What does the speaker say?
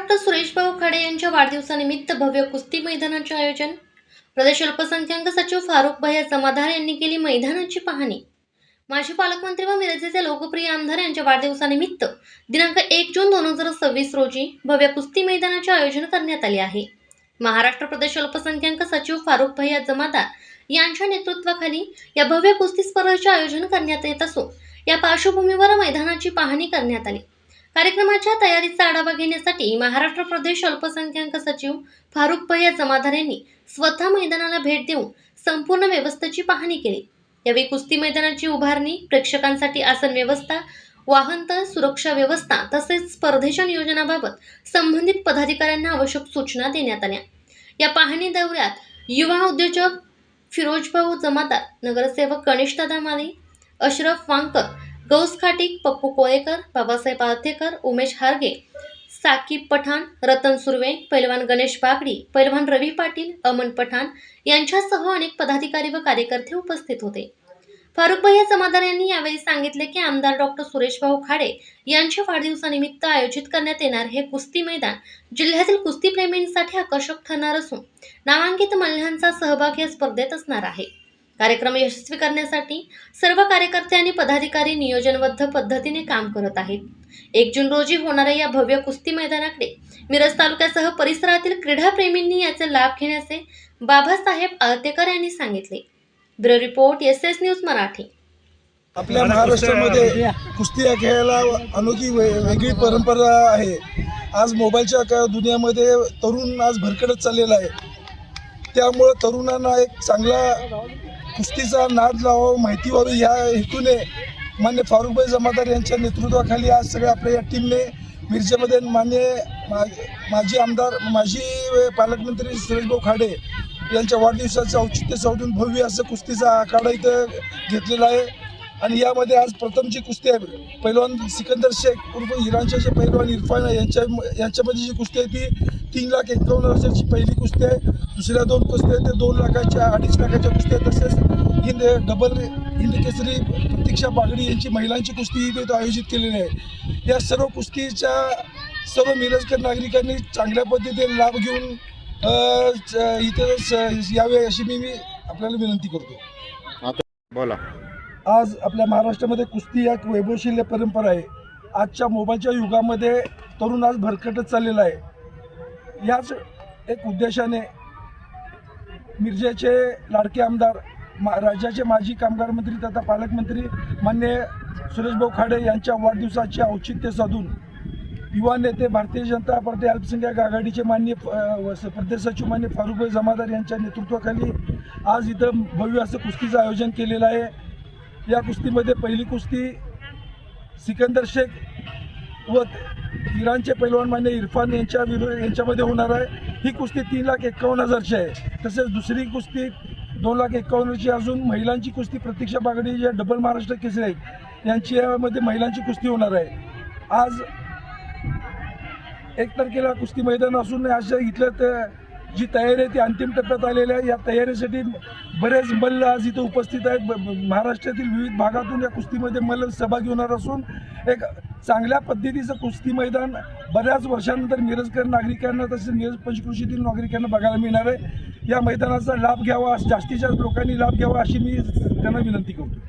Doctor Sureshbhau Khade यांच्या वाढदिवसानिमित्त भव्य कुस्ती मैदानाचे आयोजन। प्रदेश अल्पसंख्याक सचिव फारुख भैया जमादार यांनी केली मैदानाची पाहणी। माजी पालकमंत्री व मिरजेचे लोकप्रिय आमदार यांच्या वाढदिवसानिमित्त दिनांक 1 जून 2026 रोजी भव्य कुस्ती मैदानाचे आयोजन करण्यात आले आहे। महाराष्ट्र प्रदेश अल्पसंख्याक सचिव फारुख भैया जमादार यांच्या नेतृत्वाखाली या भव्य कुस्ती स्पर्धेचे आयोजन करण्यात येत असून या पार्श्वभूमीवर मैदानाची पाहणी करण्यात आली। कार्यक्रमाच्या तयारीचा आढावा घेण्यासाठी महाराष्ट्र प्रदेश अल्पसंख्याक सचिव फारुख भैया जमादार यांनी स्वतः मैदानाला भेट देऊन संपूर्ण व्यवस्थेची पाहणी केली। यावेळी कुस्ती मैदानाची उभारणी, प्रेक्षकांसाठी आसन व्यवस्था, वाहनतळ सुरक्षा व्यवस्था तसेच स्पर्धेच्या नियोजनाबाबत संबंधित पदाधिकाऱ्यांना आवश्यक सूचना देण्यात आल्या। या पाहणी दौऱ्यात युवा उद्योजक फिरोजभाऊ जमादार, नगरसेवक गणेशदादा माली, अशरफ वांकर, गौस खाटिक, पप्पू कोळेकर, बाबासाहेब आळतेकर, उमेश हारगे, साकीब पठाण, रतन सुर्वे, पैलवान गणेश बागडी, पैलवान रवी पाटील, अमन पठाण यांच्यासह अनेक पदाधिकारी व कार्यकर्ते उपस्थित होते। फारुख भैया जमादार यांनी यावेळी सांगितले की आमदार डॉक्टर सुरेशभाऊ खाडे यांच्या वाढदिवसानिमित्त आयोजित करण्यात येणार हे कुस्ती मैदान जिल्ह्यातील कुस्तीप्रेमींसाठी आकर्षक ठरणार असून नामांकित मल्लांचा सहभाग या स्पर्धेत असणार आहे। कार्यक्रम यशस्वी करण्यासाठी सर्व कार्यकर्ते आणि पदाधिकारी नियोजनबद्ध पद्धतीने काम करत आहेत। 1 जून रोजी होणाऱ्या या भव्य कुस्ती मैदानाकडे मिरज तालुक्यासह परिसरातील क्रीडाप्रेमींनी याचा लाभ घेण्याचे बाबासाहेब आळतेकर यांनी सांगितले। Bureau report SS news Marathi. आपल्या महाराष्ट्रामध्ये कुस्ती या खेळाला अनोखी वेगळी परंपरा आहे। आज मोबाईलच्या दुनियामध्ये तरुण आज भरकटत चाललेला आहे। त्यामुळे तरुणांना एक चांगला कुस्तीचा नाद लावा, माहिती व्हावी या हेतूने मान्य फारुख भाई जमादार यांच्या नेतृत्वाखाली आज सगळ्या आपल्या या टीमने मिरजेमध्ये माजी आमदार, माजी पालकमंत्री सुरेशभाऊ खाडे यांच्या वाढदिवसाचं औचित्य साधून भव्य असं कुस्तीचा आखाडा इथं घेतलेला आहे। आणि यामध्ये आज प्रथमची कुस्ती आहे, पैलवान सिकंदर शेख उर्फ इराणचे पैलवान इरफान यांच्यामध्ये जी कुस्ती आहे ती 3,51,000ची पहिली कुस्ती आहे। दुसऱ्या 2 कुस्ती आहेत ते 2 लाखाच्या 2.5 लाखाच्या कुस्ती आहेत। तसेच डबल हिंद केसरी प्रतीक्षा बागडी यांची महिलांची कुस्ती इथे आयोजित केलेली आहे। या सर्व कुस्तीच्या सर्व मिरजकर नागरिकांनी चांगल्या पद्धतीने लाभ घेऊन इथे यावे अशी मी आपल्याला विनंती करतो। बोला। आज आपल्या महाराष्ट्रामध्ये कुस्ती या वैभवशील परंपरा आहे। आजच्या मोबाईलच्या युगामध्ये तरुण आज भरकटत चाललेला आहे। याच एक उद्देशाने मिरजेचे लाडके आमदार, राज्याचे माजी कामगार मंत्री तथा पालकमंत्री मान्य सुरेशभाऊ खाडे यांच्या वाढदिवसाचे औचित्य साधून युवा नेते, भारतीय जनता पार्टी अल्पसंख्याक आघाडीचे माननीय प्रदेश सचिव मान्य फारुख भाई जमादार यांच्या नेतृत्वाखाली आज इथं भव्य असं कुस्तीचं आयोजन केलेलं आहे। या कुस्तीमध्ये पहिली कुस्ती सिकंदर शेख व इराणचे पैलवान मान्य इरफान यांच्यामध्ये होणार आहे। ही कुस्ती 3,51,000ची आहे। तसेच दुसरी कुस्ती 2,51,000ची असून महिलांची कुस्ती प्रतीक्षा बागडी जे डबल महाराष्ट्र केसरी आहेत यांच्यामध्ये महिलांची कुस्ती होणार आहे। आज 1 तारखेला कुस्ती मैदान असून अशा इथल्या जी तयारी आहे ती अंतिम टप्प्यात आलेली आहे। या तयारीसाठी बरेच मल्ल आज इथं उपस्थित आहेत। महाराष्ट्रातील विविध भागातून या कुस्तीमध्ये मल्ल सहभागी होणार असून एक चांगल्या पद्धतीचं कुस्ती मैदान बऱ्याच वर्षानंतर मिरजकर नागरिकांना तसेच मिरज पंचक्रोशीतील नागरिकांना बघायला मिळणार आहे। या मैदानाचा लाभ घ्यावा, जास्तीत जास्त लोकांनी लाभ घ्यावा अशी मी त्यांना विनंती करतो।